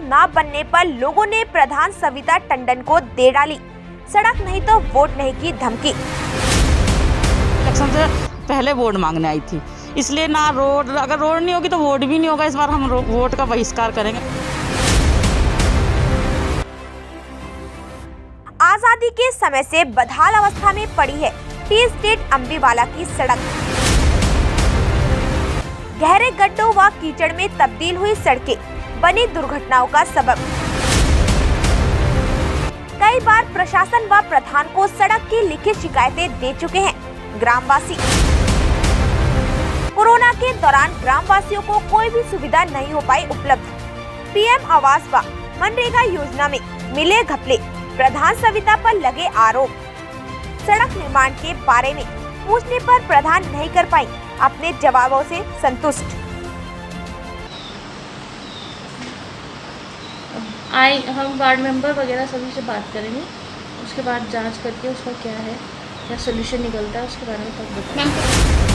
न बनने पर लोगों ने प्रधान सविता टंडन को दे डाली सड़क नहीं तो वोट नहीं की धमकी। इलेक्शन से पहले वोट मांगने आई थी, इसलिए ना रोड, अगर रोड नहीं होगी तो वोट भी नहीं होगा। इस बार हम वोट का बहिष्कार करेंगे। आजादी के समय से बदहाल अवस्था में पड़ी है टी स्टेट अम्बीवाला की सड़क। गहरे गड्ढों व कीचड़ में तब्दील हुई सड़कें बनी दुर्घटनाओं का सबब। कई बार प्रशासन व प्रधान को सड़क की लिखित शिकायतें दे चुके हैं ग्रामवासी। कोरोना के दौरान ग्रामवासियों को कोई भी सुविधा नहीं हो पाई उपलब्ध। पीएम आवास व मनरेगा योजना में मिले घपले, प्रधान सविता पर लगे आरोप। सड़क निर्माण के बारे में पूछने पर प्रधान नहीं कर पाई अपने जवाबों से संतुष्ट। हम वार्ड मेंबर वगैरह सभी से बात करेंगे, उसके बाद जांच करके उसका क्या है, क्या सोल्यूशन निकलता है उसके बारे में तब बताएंगे।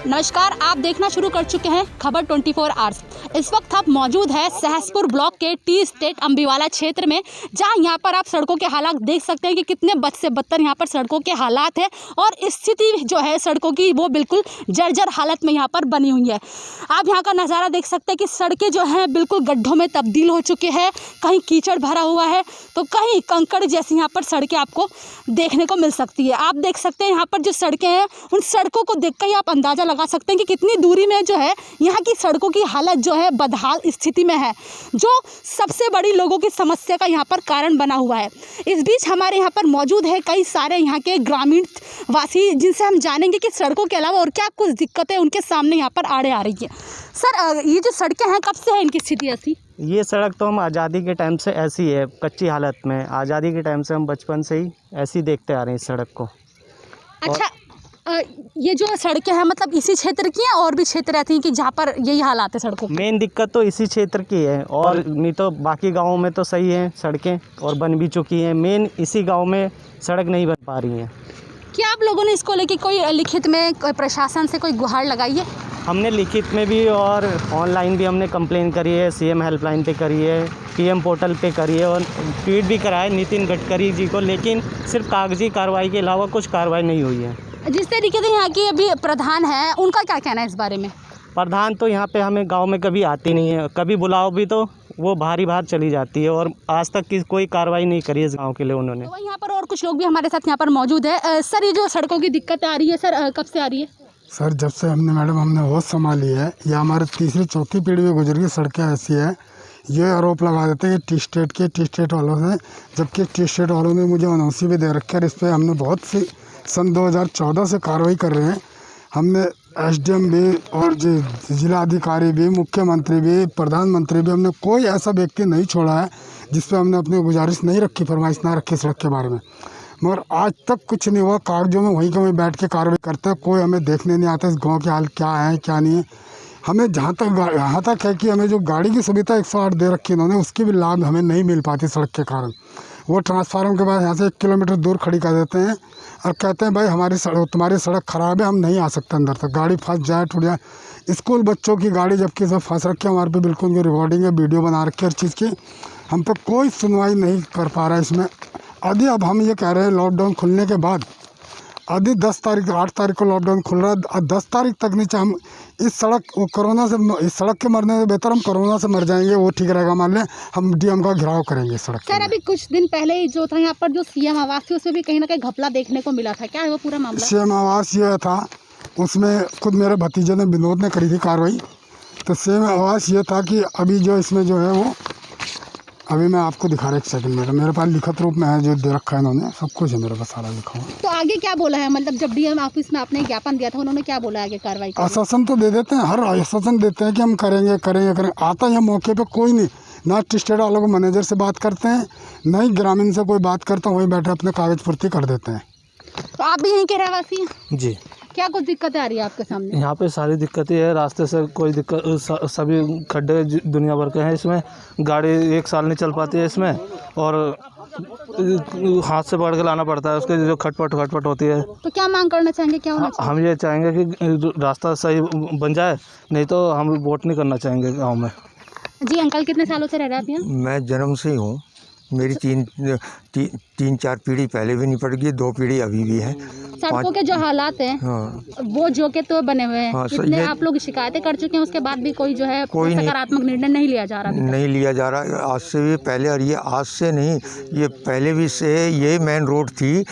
नमस्कार, आप देखना शुरू कर चुके हैं खबर 24 आवर्स। इस वक्त आप मौजूद है सहसपुर ब्लॉक के टी स्टेट अम्बीवाला क्षेत्र में, जहां यहां पर आप सड़कों के हालात देख सकते हैं कि कितने बद से बदतर यहां पर सड़कों के हालात है और स्थिति जो है सड़कों की वो बिल्कुल जर्जर हालत में यहां पर बनी हुई है। आप यहां का नज़ारा देख सकते हैं कि सड़कें जो हैं बिल्कुल गड्ढों में तब्दील हो चुके हैं, कहीं कीचड़ भरा हुआ है तो कहीं कंकड़ जैसी यहाँ पर सड़कें आपको देखने को मिल सकती है। आप देख सकते हैं यहाँ पर जो सड़कें हैं उन सड़कों को देख कर ही आप अंदाज़ा लगा सकते हैं कि कितनी दूरी में जो है यहाँ की सड़कों की हालत जो है बदहाल स्थिति में है, जो सबसे बड़ी लोगों की समस्या का यहाँ पर कारण बना हुआ है। इस बीच हमारे यहाँ पर मौजूद है कई सारे यहाँ के ग्रामीण वासी, जिनसे हम जानेंगे कि सड़कों के अलावा और क्या कुछ दिक्कतें उनके सामने यहाँ पर आड़े आ रही है। सर, ये जो सड़कें हैं कब से है इनकी स्थिति ऐसी? ये सड़क तो हम आज़ादी के टाइम से ऐसी है, कच्ची हालत में। आज़ादी के टाइम से हम बचपन से ही ऐसी देखते आ रहे हैं इस सड़क को। अच्छा, ये जो सड़कें हैं मतलब इसी क्षेत्र की हैं और भी क्षेत्र रहती हैं कि जहाँ पर यही हालात है सड़कों? मेन दिक्कत तो इसी क्षेत्र की है, और नहीं तो बाकी गाँवों में तो सही है सड़कें और बन भी चुकी हैं। मेन इसी गाँव में सड़क नहीं बन पा रही हैं। क्या आप लोगों ने इसको लेके कोई लिखित में कोई प्रशासन से कोई गुहार लगाई है? हमने लिखित में भी और ऑनलाइन भी हमने कंप्लेन करी है, सीएम हेल्पलाइन पे करी है, पीएम पोर्टल पे करी है और ट्वीट भी कराया नितिन गडकरी जी को, लेकिन सिर्फ कागजी कार्रवाई के अलावा कुछ कार्रवाई नहीं हुई है। जिस तरीके से यहाँ की अभी प्रधान है उनका क्या कहना है इस बारे में? प्रधान तो यहाँ पे हमें गांव में कभी आती नहीं है, कभी बुलाओ भी तो वो भारी बाहर चली जाती है और आज तक की कोई कार्रवाई नहीं करी इस गांव के लिए उन्होंने। तो यहाँ पर और कुछ लोग भी हमारे साथ यहाँ पर मौजूद है। सर, ये जो सड़कों की दिक्कत आ रही है सर, कब से आ रही है? सर, जब से हमने होश संभाली है, या हमारे तीसरी चौथी पीढ़ी में गुजर गई सड़कें ऐसी है। ये आरोप लगा देते हैं टी स्टेट वालों से, जबकि टी स्टेट वालों ने मुझे अनौंसी भी दे रखी है। इस पर हमने बहुत सी सन 2014 से कार्रवाई कर रहे हैं। हमने एसडीएम भी और जिला अधिकारी भी, मुख्यमंत्री भी, प्रधानमंत्री भी, हमने कोई ऐसा व्यक्ति नहीं छोड़ा है जिस पर हमने अपनी गुजारिश नहीं रखी, फरमाइश ना रखी सड़क के बारे में। मगर आज तक कुछ नहीं हुआ। कागजों में वहीं के वहीं बैठ के कार्रवाई करते हैं, कोई हमें देखने नहीं आता इस गांव के हाल क्या है क्या नहीं है। हमें यहाँ तक है कि हमें जो गाड़ी की सुविधा 108 दे रखी है इन्होंने, उसकी भी लाभ हमें नहीं मिल पाती सड़क के कारण। वो ट्रांसफार्मर के बाद यहाँ से 1 किलोमीटर दूर खड़ी कर देते हैं और कहते हैं भाई तुम्हारी सड़क ख़राब है, हम नहीं आ सकते अंदर तक, गाड़ी फंस जाए टूट जाए। स्कूल बच्चों की गाड़ी जबकि सब फंस रखी है, हमारे पे बिल्कुल उनकी रिकॉर्डिंग है, वीडियो बना रखी है हर चीज़ की। हम पे कोई सुनवाई नहीं कर पा रहा है इसमें। यदि अब हम ये कह रहे हैं लॉकडाउन खुलने के बाद, यदि 10 तारीख 8 तारीख को लॉकडाउन खुल रहा है, 10 तारीख तक नीचे हम इस सड़क के मरने से बेहतर हम कोरोना से मर जाएंगे, वो ठीक रहेगा। मान लें हम डीएम का घेराव करेंगे सड़क। सर, अभी कुछ दिन पहले जो था यहाँ पर जो सीएम आवास थी उसमें भी कहीं ना कहीं घपला देखने को मिला था, क्या है वो पूरा मामला? सीएम आवास ये था, उसमें खुद मेरे भतीजे ने विनोद ने करी थी कार्रवाई। तो सीएम आवास ये था कि अभी जो इसमें जो है वो, अभी मैं आपको दिखा रहा, 1 सेकंड मेरे पास लिखित रूप में है जो दे रखा है इन्होंने, सब कुछ है मेरे पास सारा लिखा हुआ। तो आगे क्या बोला है, मतलब जब डीएम ऑफिस में आपने ज्ञापन दिया था उन्होंने क्या बोला आगे कार्रवाई? आश्वासन तो दे देते हैं, हर आश्वासन देते हैं कि हम करेंगे। आता है मौके पे कोई नहीं, ना टी स्टेट वालों को मैनेजर से बात करते हैं, ना ही ग्रामीण से कोई बात करता, वहीं बैठे अपने कागज पूर्ति कर देते हैं। तो आप भी यहीं के रहवासी हैं? जी। क्या कुछ दिक्कतें आ रही है आपके सामने? यहाँ पे सारी दिक्कतें है, रास्ते से कोई दिक्कत, सभी खड्डे दुनिया भर के हैं इसमें, गाड़ी 1 साल नहीं चल पाती है इसमें और हाथ से पकड़ के लाना पड़ता है, उसके जो खटपट होती है। तो क्या मांग करना चाहेंगे, क्या होना चाहिए? हम ये चाहेंगे कि रास्ता सही बन जाए, नहीं तो हम वोट नहीं करना चाहेंगे गाँव में। जी अंकल, कितने सालों से रह रहे हैं आप यहाँ? मैं जन्म से ही हूँ। मेरी तीन चार पीढ़ी पहले भी निपट गई, 2 पीढ़ी अभी भी है। सड़कों के जो हालात हैं, हाँ, वो जो के तो बने हुए हैं। हाँ, इतने ये आप लोग शिकायतें कर चुके हैं, उसके बाद भी कोई जो है कोई नहीं- सकारात्मक निर्णय नहीं लिया जा रहा अभी तक। नहीं लिया जा रहा। आज से भी पहले, और ये आज से नहीं, ये पहले भी से ये मेन रोड थी,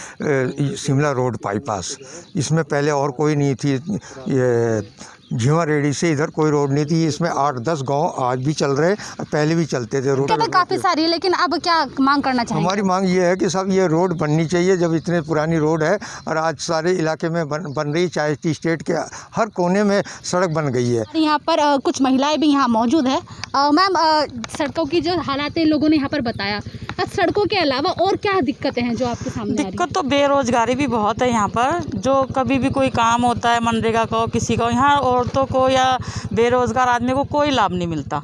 शिमला रोड बाईपास। इसमें पहले और कोई नहीं थी। ये झीवा रेडी से इधर कोई रोड नहीं थी। इसमें 8-10 गांव आज भी चल रहे और पहले भी चलते थे रोड। कहते काफी सारी है, लेकिन अब क्या मांग करना चाहिए? हमारी मांग ये है कि सब ये रोड बननी चाहिए। जब इतने पुरानी रोड है और आज सारे इलाके में बन रही, चाहे टी स्टेट के हर कोने में सड़क बन गई है। यहाँ पर कुछ महिलाएं भी यहाँ मौजूद है। मैम, सड़कों की जो हालात है लोगों ने यहाँ पर बताया, अब सड़कों के अलावा और क्या दिक्कतें हैं जो आपके सामने आ रही हैं? दिक्कत तो बेरोजगारी भी बहुत है यहाँ पर। जो कभी भी कोई काम होता है मनरेगा का, किसी का, यहाँ औरतों को या बेरोजगार आदमी को कोई लाभ नहीं मिलता।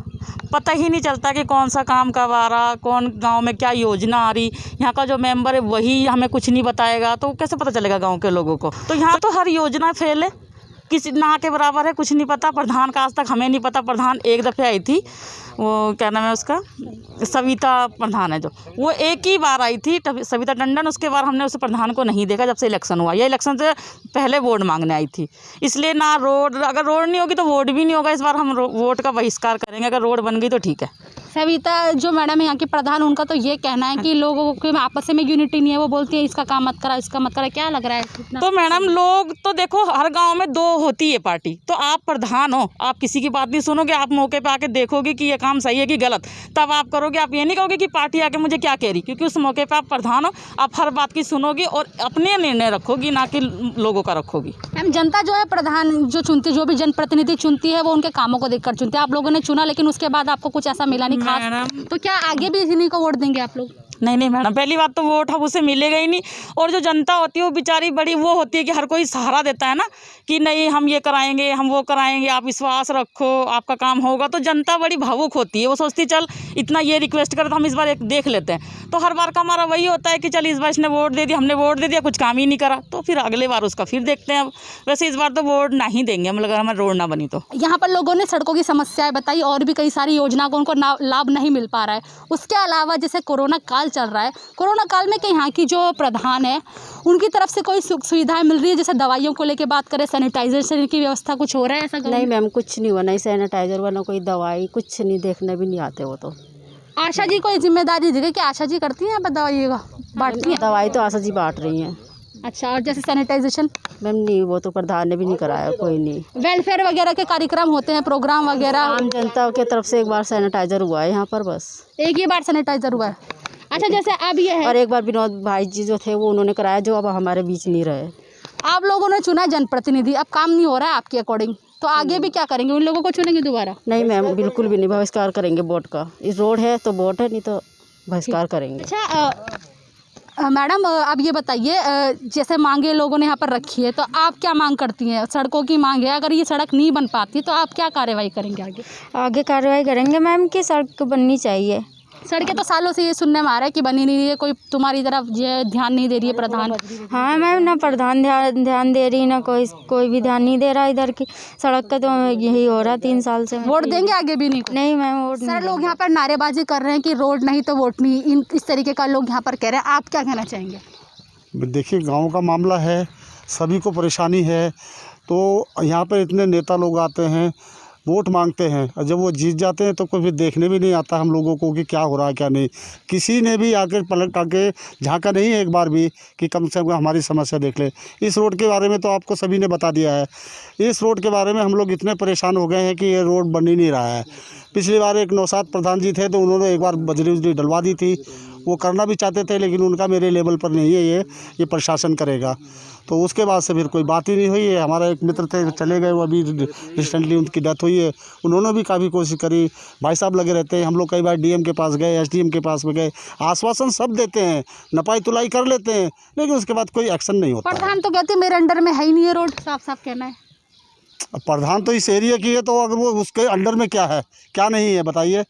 पता ही नहीं चलता कि कौन सा काम कब आ रहा, कौन गांव में क्या योजना आ रही। यहाँ का जो मेंबर है वही हमें कुछ नहीं बताएगा, तो कैसे पता चलेगा गांव के लोगों को? तो यहाँ तो हर योजना फेल है, किसी ना के बराबर है, कुछ नहीं पता। प्रधान का आज तक हमें नहीं पता। प्रधान एक दफ़े आई थी, वो क्या नाम है उसका, सविता प्रधान है जो, वो एक ही बार आई थी, सविता टंडन। उसके बाद हमने उस प्रधान को नहीं देखा जब से इलेक्शन हुआ। ये इलेक्शन से पहले वोट मांगने आई थी। इसलिए ना रोड, अगर रोड नहीं होगी तो वोट भी नहीं होगा। इस बार हम वोट का बहिष्कार करेंगे। अगर रोड बन गई तो ठीक है। सविता जो मैडम है यहाँ की प्रधान, उनका तो ये कहना है कि लोगों के आपस में यूनिटी नहीं है। वो बोलती है इसका काम मत करा, इसका मत करा। क्या लग रहा है इतना? तो मैडम, लोग तो देखो, हर गांव में 2 होती है पार्टी। तो आप प्रधान हो, आप किसी की बात नहीं सुनोगे। आप मौके पे आके देखोगे कि ये काम सही है कि गलत, तब आप करोगे। आप ये नहीं कहोगे कि पार्टी आके मुझे क्या कह रही, क्योंकि उस मौके पे आप प्रधान हो। आप हर बात की सुनोगी और अपने निर्णय रखोगी, ना कि लोगों का रखोगी। मैम, जनता जो है प्रधान जो चुनती, जो भी जनप्रतिनिधि चुनती है, वो उनके कामों को देखकर चुनते हैं। आप लोगों ने चुना, लेकिन उसके बाद आपको कुछ ऐसा मिला नहीं खास, तो क्या आगे भी इन्हीं को वोट देंगे आप लोग? नहीं मैडम, पहली बात तो वोट हम उसे मिलेगा ही नहीं। और जो जनता होती है वो बेचारी बड़ी वो होती है कि हर कोई सहारा देता है ना, कि नहीं हम ये कराएंगे, हम वो कराएंगे, आप विश्वास रखो, आपका काम होगा। तो जनता बड़ी भावुक होती है। वो सोचती चल इतना ये रिक्वेस्ट करे तो हम इस बार एक देख लेते हैं। तो हर बार का हमारा वही होता है कि चल इस बार इसने वोट दे दिया, हमने वोट दे दिया, कुछ काम ही नहीं करा, तो फिर अगले बार उसका फिर देखते हैं। वैसे इस बार तो वोट नहीं देंगे हम, अगर हमारी रोड ना बनी तो। यहाँ पर लोगों ने सड़कों की समस्याएं बताई, और भी कई सारी योजना को उनको लाभ नहीं मिल पा रहा है। उसके अलावा जैसे कोरोना काल चल रहा है, कोरोना काल में कि यहाँ की जो प्रधान है उनकी तरफ से कोई सुविधाएं मिल रही है? जैसे दवाइयों को लेके बात करें, सैनिटाइजेशन की व्यवस्था कुछ हो रहा है ऐसा? नहीं मैम, कुछ नहीं हुआ, नहीं सैनिटाइजर हुआ, ना कोई दवाई, कुछ नहीं, देखने भी नहीं आते वो तो। आशा जी कोई जिम्मेदारी दी गई कि आशा जी करती हैं यहाँ पर दवाई बांटती हैं? दवाई तो आशा जी बांट रही हैं। अच्छा, और जैसे सैनिटाइजेशन? मैम नहीं, वो तो प्रधान ने भी नहीं कराया, कोई नहीं। वेलफेयर वगैरह के कार्यक्रम होते हैं, प्रोग्राम वगैरह? आम जनता के तरफ से एक बार सैनिटाइजर हुआ है यहाँ पर, बस एक ही बार सैनिटाइजर हुआ है? अच्छा, जैसे अब ये है, और एक बार विनोद भाई जी जो थे वो उन्होंने कराया, जो अब हमारे बीच नहीं रहे। आप लोगों ने चुना जनप्रतिनिधि, अब काम नहीं हो रहा है आपके अकॉर्डिंग, तो आगे भी क्या करेंगे? उन लोगों को चुनेंगे दोबारा? नहीं मैम, बिल्कुल भी नहीं, बहिष्कार करेंगे वोट का। इस रोड है तो वोट है, नहीं तो बहिष्कार करेंगे। अच्छा मैडम, अब ये बताइए, जैसे मांगे लोगों ने यहाँ पर रखी है, तो आप क्या मांग करती हैं? सड़कों की मांग है, अगर ये सड़क नहीं बन पाती तो आप क्या कार्रवाई करेंगे आगे? आगे कार्रवाई करेंगे मैम कि सड़क बननी चाहिए। सड़कें तो सालों से ये सुनने में आ रहा है कि बनी नहीं रही है, कोई तुम्हारी तरफ ये ध्यान नहीं दे रही है प्रधान। हाँ मैम, ना प्रधान ध्यान दे रही, ना कोई भी ध्यान नहीं दे रहा इधर की सड़क का। तो यही हो रहा 3 साल से। वोट देंगे आगे भी नहीं? नहीं मैम, वोट सर, लोग यहाँ पर नारेबाजी कर रहे हैं कि रोड नहीं तो वोट नहीं, इस तरीके का लोग यहाँ पर कह रहे हैं। आप क्या कहना चाहेंगे? देखिए, गांव का मामला है, सभी को परेशानी है। तो यहाँ पर इतने नेता लोग आते हैं, वोट मांगते हैं, और जब वो जीत जाते हैं तो कोई फिर देखने भी नहीं आता हम लोगों को कि क्या हो रहा है क्या नहीं। किसी ने भी आकर पलट आके झांका नहीं है एक बार भी कि कम से कम हमारी समस्या देख ले। इस रोड के बारे में तो आपको सभी ने बता दिया है। इस रोड के बारे में हम लोग इतने परेशान हो गए हैं कि ये रोड बन ही नहीं रहा है। पिछली बार एक नौशाद प्रधान जी थे, तो उन्होंने एक बार बजरी डलवा दी थी, वो करना भी चाहते थे, लेकिन उनका मेरे लेवल पर नहीं है, ये प्रशासन करेगा। तो उसके बाद से फिर कोई बात ही नहीं हुई है। हमारा एक मित्र थे, चले गए, वो अभी रिसेंटली उनकी डेथ हुई है। उन्होंने भी काफ़ी कोशिश करी, भाई साहब लगे रहते हैं। हम लोग कई बार डीएम के पास गए, एसडीएम के पास में गए, आश्वासन सब देते हैं, नपाई तुलाई कर लेते हैं, लेकिन उसके बाद कोई एक्शन नहीं होता। प्रधान तो कहते हैं मेरे अंडर में है ही नहीं है रोड, साफ साफ कहना है। प्रधान तो इस एरिया की है, तो अगर वो उसके अंडर में क्या है क्या नहीं है बताइए।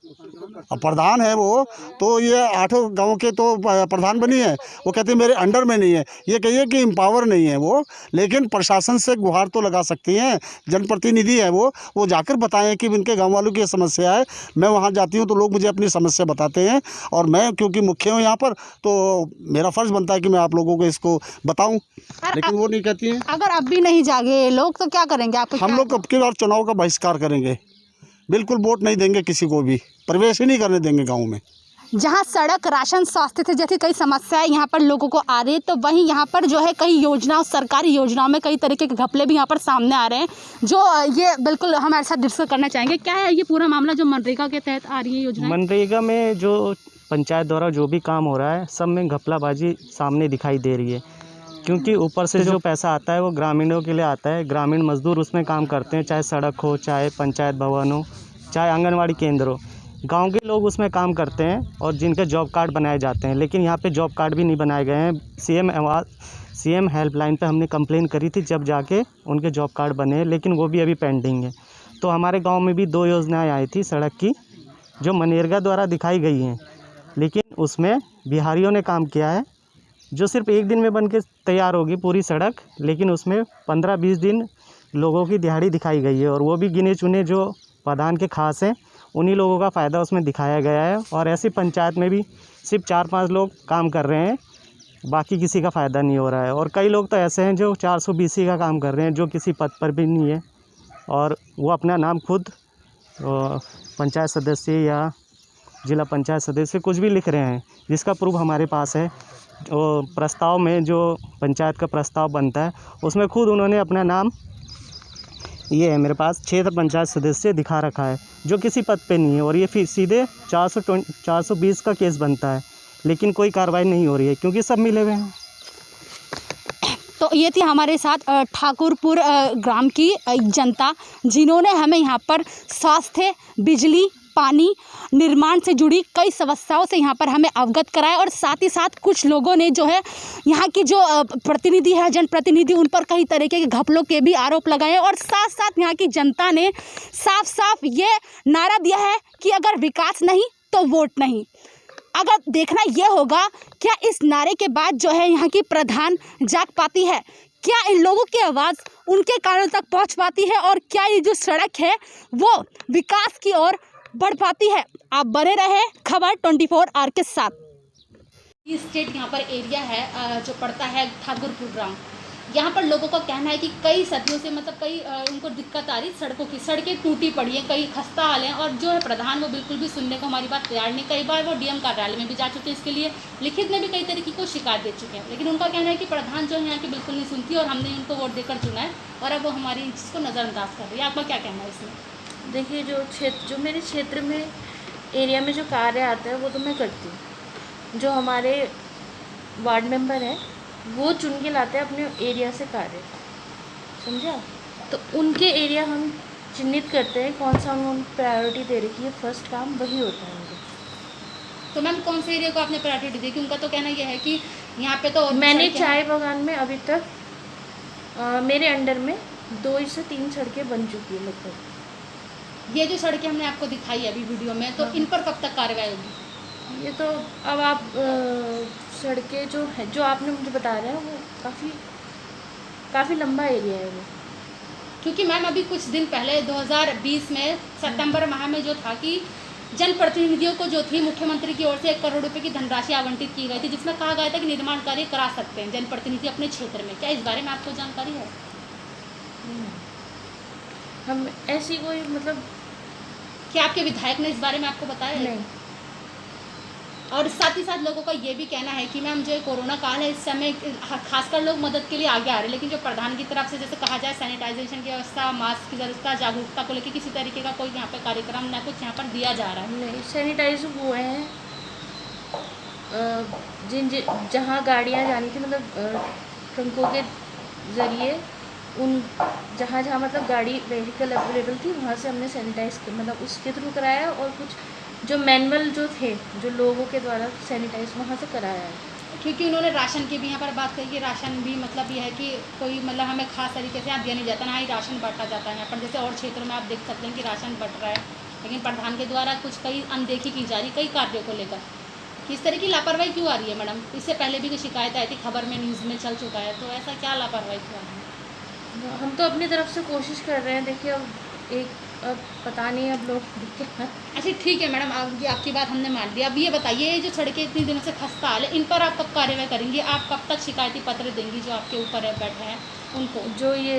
अब प्रधान है वो, तो ये 8 गांव के तो प्रधान बनी है, वो कहते हैं मेरे अंडर में नहीं है। ये कहिए कि एम्पावर नहीं है वो, लेकिन प्रशासन से गुहार तो लगा सकती हैं। जनप्रतिनिधि है वो जाकर बताएं कि इनके गांव वालों की ये समस्या है। मैं वहाँ जाती हूँ तो लोग मुझे अपनी समस्या बताते हैं, और मैं क्योंकि मुख्य हूँ यहाँ पर, तो मेरा फ़र्ज़ बनता है कि मैं आप लोगों को इसको बताऊँ, लेकिन वो नहीं कहती हैं। अगर अब भी नहीं जागे लोग तो क्या करेंगे आप? हम लोग अब की बार चुनाव का बहिष्कार करेंगे, बिल्कुल वोट नहीं देंगे, किसी को भी प्रवेश ही नहीं करने देंगे गांव में। जहां सड़क, राशन, स्वास्थ्य से जैसी कई समस्याएं यहाँ पर लोगों को आ रही है, तो वहीं यहाँ पर जो है कई योजनाओं, सरकारी योजनाओं में कई तरीके के घपले भी यहाँ पर सामने आ रहे हैं, जो ये बिल्कुल हमारे साथ डिस्कस करना चाहेंगे। क्या है ये पूरा मामला जो मनरेगा के तहत आ रही है योजना? मनरेगा में जो पंचायत द्वारा जो भी काम हो रहा है, सब में घपलाबाजी सामने दिखाई दे रही है, क्योंकि ऊपर से जो पैसा आता है वो ग्रामीणों के लिए आता है। ग्रामीण मजदूर उसमें काम करते हैं, चाहे सड़क हो, चाहे पंचायत भवन हो, चाहे आंगनवाड़ी केंद्र हो। गांव के लोग उसमें काम करते हैं और जिनके जॉब कार्ड बनाए जाते हैं, लेकिन यहाँ पे जॉब कार्ड भी नहीं बनाए गए हैं। सीएम हेल्पलाइन पे हमने कंप्लेन करी थी, जब जाके उनके जॉब कार्ड बने हैं, लेकिन वो भी अभी पेंडिंग है। तो हमारे गांव में भी 2 योजनाएं आई थी सड़क की, जो मनरेगा द्वारा दिखाई गई हैं, लेकिन उसमें बिहारियों ने काम किया है, जो सिर्फ 1 दिन में बन के तैयार होगी पूरी सड़क, लेकिन उसमें 15-20 दिन लोगों की दिहाड़ी दिखाई गई है, और वो भी गिने चुने जो प्रधान के खास हैं, उन्हीं लोगों का फ़ायदा उसमें दिखाया गया है। और ऐसी पंचायत में भी सिर्फ 4-5 लोग काम कर रहे हैं, बाकी किसी का फ़ायदा नहीं हो रहा है। और कई लोग तो ऐसे हैं जो 420 का काम कर रहे हैं, जो किसी पद पर भी नहीं है, और वो अपना नाम खुद पंचायत सदस्य या जिला पंचायत सदस्य कुछ भी लिख रहे हैं, जिसका प्रूफ हमारे पास है। प्रस्ताव में जो पंचायत का प्रस्ताव बनता है, उसमें खुद उन्होंने अपना नाम, ये है मेरे पास, क्षेत्र पंचायत सदस्य दिखा रखा है, जो किसी पद पे नहीं है, और ये फिर सीधे 420 का केस बनता है, लेकिन कोई कार्रवाई नहीं हो रही है, क्योंकि सब मिले हुए हैं। तो ये थी हमारे साथ ठाकुरपुर ग्राम की जनता, जिन्होंने हमें यहाँ पर स्वास्थ्य, बिजली, पानी, निर्माण से जुड़ी कई समस्याओं से यहाँ पर हमें अवगत कराया, और साथ ही साथ कुछ लोगों ने जो है यहाँ की जो प्रतिनिधि है, जनप्रतिनिधि, उन पर कई तरीके के घपलों के भी आरोप लगाए, और साथ साथ यहाँ की जनता ने साफ साफ ये नारा दिया है कि अगर विकास नहीं तो वोट नहीं। अगर देखना ये होगा क्या इस नारे के बाद जो है यहाँ की प्रधान जाग पाती है, क्या इन लोगों की आवाज़ उनके कानों तक पहुँच पाती है, और क्या ये जो सड़क है वो विकास की ओर बढ़ पाती है। आप बने रहे खबर 24 आवर के साथ। ये स्टेट यहाँ पर एरिया है जो पड़ता है ठाकुरपुर ग्राम। यहाँ पर लोगों का कहना है कि कई सदियों से मतलब कई उनको दिक्कत आ रही सड़कों की, सड़कें टूटी पड़ी हैं, कई खस्ता हाल हैं, और जो है प्रधान वो बिल्कुल भी सुनने को हमारी बात तैयार नहीं। कई बार वो डीएम कार्यालय में भी जा चुके हैं, इसके लिए लिखित में भी कई तरीके को शिकायत दे चुके हैं, लेकिन उनका कहना है कि प्रधान जो है यहाँ की बिल्कुल नहीं सुनती, और हमने उनको वोट देकर चुना है, और अब वो हमारी चीज़ को नज़रअंदाज कर रही है। आपका क्या कहना है इसमें? देखिए, जो मेरे क्षेत्र में एरिया में जो कार्य आता है वो तो मैं करती हूँ। जो हमारे वार्ड मेंबर हैं वो चुन के लाते हैं अपने एरिया से कार्य, समझा? तो उनके एरिया हम चिन्हित करते हैं, कौन सा उन्होंने प्रायोरिटी दे रखी है, फर्स्ट काम वही होता है उनका। तो मैम कौन से एरिया को आपने प्रायोरिटी दी? क्योंकि उनका तो कहना यह है कि यहाँ पे तो मैंने चाय बागान में अभी तक मेरे अंडर में 2 से 3 सड़कें बन चुकी है लगभग। ये जो सड़कें हमने आपको दिखाई है अभी वीडियो में, तो इन पर कब तक कार्रवाई होगी? ये तो अब आप सड़कें जो है, जो आपने मुझे बता रहे हैं, वो काफ़ी लंबा एरिया है वो। क्योंकि मैम अभी कुछ दिन पहले 2020 में सितंबर माह में जो था कि जनप्रतिनिधियों को जो थी मुख्यमंत्री की ओर से 1 करोड़ रुपए की धनराशि आवंटित की गई थी, जिसमें कहा गया था कि निर्माण कार्य करा सकते हैं जनप्रतिनिधि अपने क्षेत्र में। क्या इस बारे में आपको जानकारी है? हम ऐसी कोई मतलब, क्या आपके विधायक ने इस बारे में आपको बताया? नहीं। और साथ ही साथ लोगों का ये भी कहना है कि मैम जो कोरोना काल है, इस समय खासकर लोग मदद के लिए आगे आ रहे हैं, लेकिन जो प्रधान की तरफ से जैसे कहा जाए सैनिटाइजेशन की व्यवस्था, मास्क की व्यवस्था, जागरूकता को लेकर किसी तरीके का कोई यहाँ पर कार्यक्रम ना कुछ यहाँ पर दिया जा रहा है। नहीं, सैनिटाइज हुए हैं जहाँ गाड़ियाँ जानी थी, मतलब ट्रकों के ज़रिए उन जहाँ मतलब गाड़ी व्हीकल अवेलेबल थी, वहाँ से हमने सैनिटाइज मतलब उसके थ्रू कराया, और कुछ जो मैनुअल जो थे जो लोगों के द्वारा सैनिटाइज वहाँ से कराया है। क्योंकि उन्होंने राशन की भी यहाँ पर बात कही कि राशन भी मतलब यह है कि कोई मतलब हमें खास तरीके से यहाँ दिया नहीं जाता, ना ही राशन बांटा जाता है यहाँ पर। जैसे और क्षेत्रों में आप देख सकते हैं कि राशन बट रहा है, लेकिन प्रधान के द्वारा कुछ कई अनदेखी की जा रही कई कार्यों को लेकर। किस तरह की लापरवाही क्यों आ रही है मैडम? इससे पहले भी कोई शिकायत आई थी, खबर में न्यूज़ में चल चुका है, तो ऐसा क्या लापरवाही क्यों आ रही है? हम तो अपनी तरफ से कोशिश कर रहे हैं। देखिए अब पता नहीं अब लोग अच्छा ठीक है मैडम, ये आपकी बात हमने मान लिया। अब ये बताइए, ये जो सड़कें इतनी दिनों से खस्ता हाल है, इन पर आप कब कार्रवाई करेंगी? आप कब तक शिकायती पत्र देंगी जो आपके ऊपर है बैठे हैं उनको? जो ये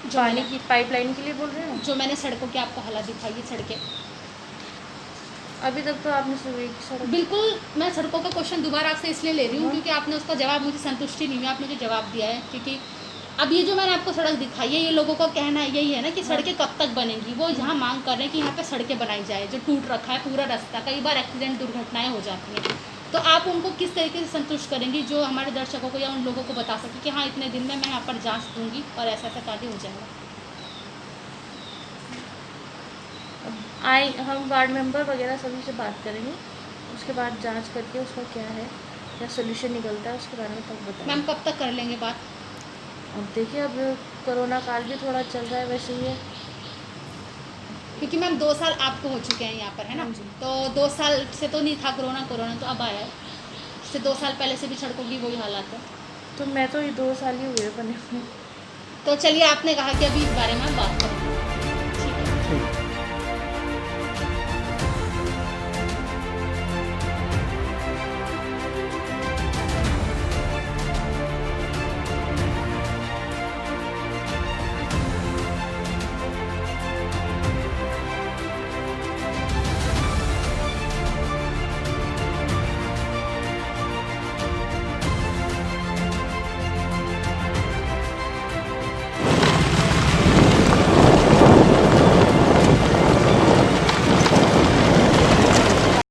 पानी की पाइपलाइन के लिए बोल रहे हैं, जो मैंने सड़कों की आपको हालत दिखाई है सड़कें, अभी तक तो आपने सड़क बिल्कुल। मैं सड़कों का क्वेश्चन दोबारा आपसे इसलिए ले रही हूँ क्योंकि आपने उसका जवाब, मुझे संतुष्टि नहीं हुई, आपने जो जवाब दिया है। क्योंकि अब ये जो मैंने आपको सड़क दिखाई है, ये लोगों का कहना यही है ना कि सड़कें कब तक बनेंगी। वो यहाँ मांग कर रहे हैं कि यहाँ पे सड़कें बनाई जाए, जो टूट रखा है पूरा रास्ता, कई बार एक्सीडेंट दुर्घटनाएं हो जाती हैं। तो आप उनको किस तरीके से संतुष्ट करेंगी जो हमारे दर्शकों को या उन लोगों को बता सके कि हाँ इतने दिन में मैं यहाँ पर जाँच दूँगी और ऐसा ऐसा कार्य हो जाएगा? हम वार्ड मेंबर वगैरह सभी से बात करेंगे, उसके बाद जांच करके उसका क्या है, क्या सोल्यूशन निकलता है उसके बारे में तब बताएंगे। मैम कब तक कर लेंगे बात? अब देखिए, अब कोरोना काल भी थोड़ा चल रहा है वैसे ही है, क्योंकि मैम 2 साल आपको हो चुके हैं यहाँ पर, है ना? तो 2 साल से तो नहीं था कोरोना तो अब आया है। इससे 2 साल पहले से भी सड़कों की वही हालात है। तो मैं तो ये 2 साल ही हुए बने हुए। तो चलिए, आपने कहा कि अभी इस बारे में बात करें।